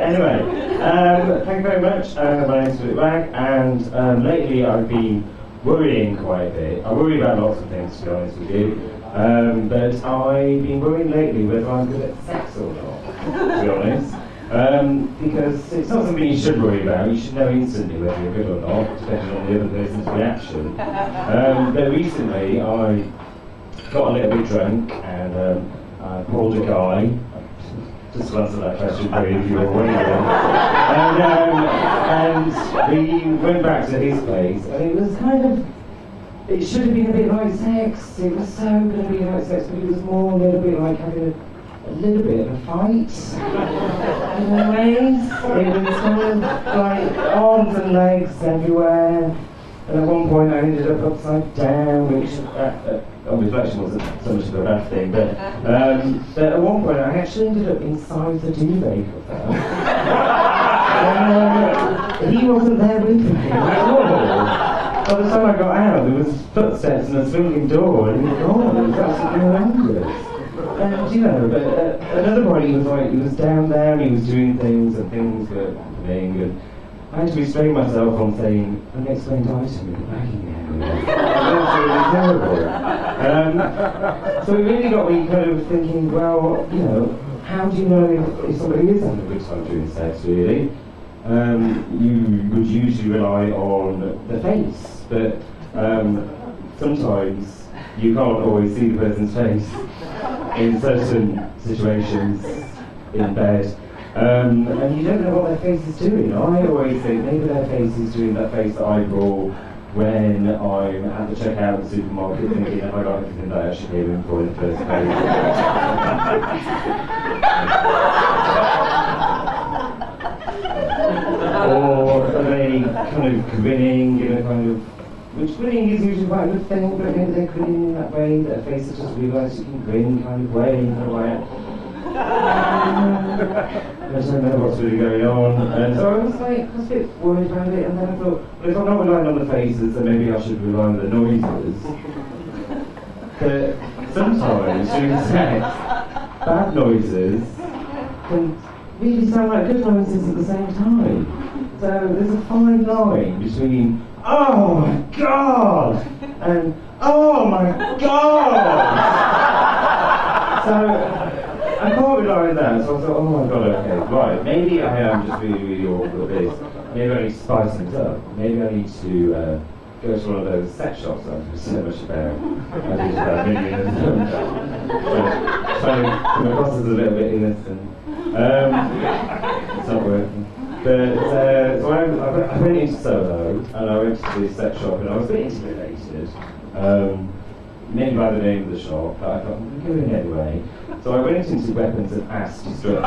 Anyway, thank you very much. My name's Phillip Wragg, and lately I've been worrying quite a bit. I worry about lots of things, to be honest with you. But I've been worrying lately whether I'm good at sex or not, to be honest. Because it's not something you should worry about. You should know instantly whether you're good or not, depending on the other person's reaction. But recently I got a little bit drunk and I pulled a guy. Just to answer that question for you if you were wondering. And we went back to his place, and it was kind of, it should have been a bit like sex. It was so going to be like sex, but it was more a little bit like having a little bit of a fight. In a way. It was kind of like arms and legs everywhere. And at one point I ended up upside down, which on reflection wasn't so much of a bad thing, but at one point I actually ended up inside the duvet of her. He wasn't there with me at all. By the time I got out, there was footsteps and a swinging door, and he was gone. It was absolutely horrendous. And you know, but at another point he was down there and he was doing things and things were happening, and I had to restrain myself from saying unexplained item in the bagging area. That was really terrible. So it really got me kind of thinking, well, you know, how do you know if somebody is having a good time doing sex, really? You would usually rely on the face, but sometimes you can't always see the person's face in certain situations in bed. And you don't know what their face is doing. I always think maybe their face is doing that face that I draw when I'm at the checkout of the supermarket thinking, have I got everything that I actually came in for in the first place? Or are they kind of grinning in a kind of, which grinning is usually quite a good thing, but maybe they're grinning in that way, their faces just realise you can grin kind of way, kind of like, I don't know what's really going on, and so I was like, I was a bit worried about it, and then I thought, well, if I'm not relying on the faces, then maybe I should rely on the noises. But sometimes during sex, bad noises can really sound like good noises at the same time. So there's a fine line between, oh my god, and oh my god. So I can't rely on that, so I thought, oh my god, okay, right, maybe I am just really, really awkward at this. Maybe I need to spice things up. Maybe I need to go to one of those sex shops I've heard so much about. I did about a million of them. Trying to come across as a little bit innocent. It's not working. But, so I went into Soho, and I went to this sex shop, and I was a bit intimidated. Maybe by the name of the shop, but I thought, I'm going to go in anyway. So I went into weapons of mass destruction.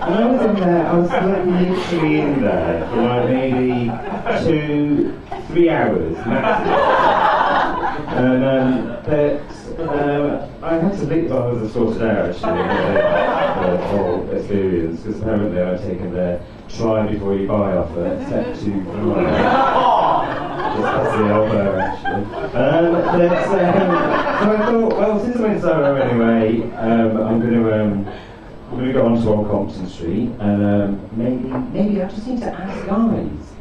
And I was in there, I was like literally in there for like maybe 2-3 hours maximum. But I had to leave, I was escorted out actually, the whole experience, because apparently I'd taken their try before you buy offer, step 2 just past the elbow, actually. So I thought, well, since I'm in Soho anyway, I'm going to go on to Old Compton Street, and maybe I just need to ask guys,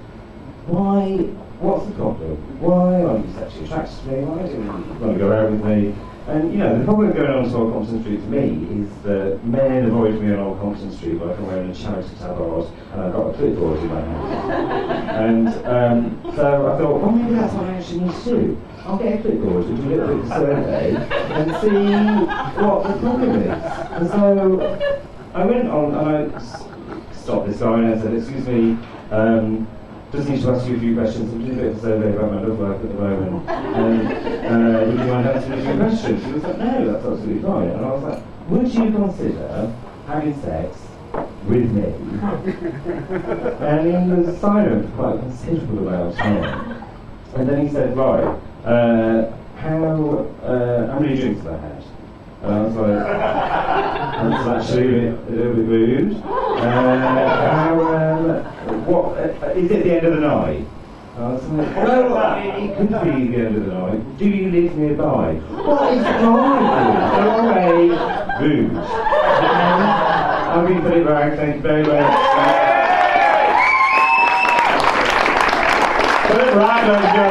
what's the problem? Why are you sexually attracted to me? Why do you want to go out with me? And you know, the problem going on to Old Compton Street for me is that men avoid me on Old Compton Street like I'm wearing a charity tabard and I've got a clipboard in my hand. And so I thought, well, maybe that's what I actually need to do. I'll get a clipboard and do a little bit of a survey and see what the problem is. And so I went on and I stopped this guy and I said, excuse me, just need to ask you a few questions. I'm doing a bit of a survey about my love life at the moment. Would you mind answering a few questions? He was like, no, that's absolutely fine. And I was like, would you consider having sex with me? And he was silent for quite a considerable amount of time. And then he said, right, how many drinks have I had? And I was like, that's actually a little bit rude. What, is it the end of the night? I was like, well, it could be the end of the night. Do you live nearby? What is wrong with you? Go away, rude. Phillip Wragg, thank you very much. Phillip Wragg, let's go.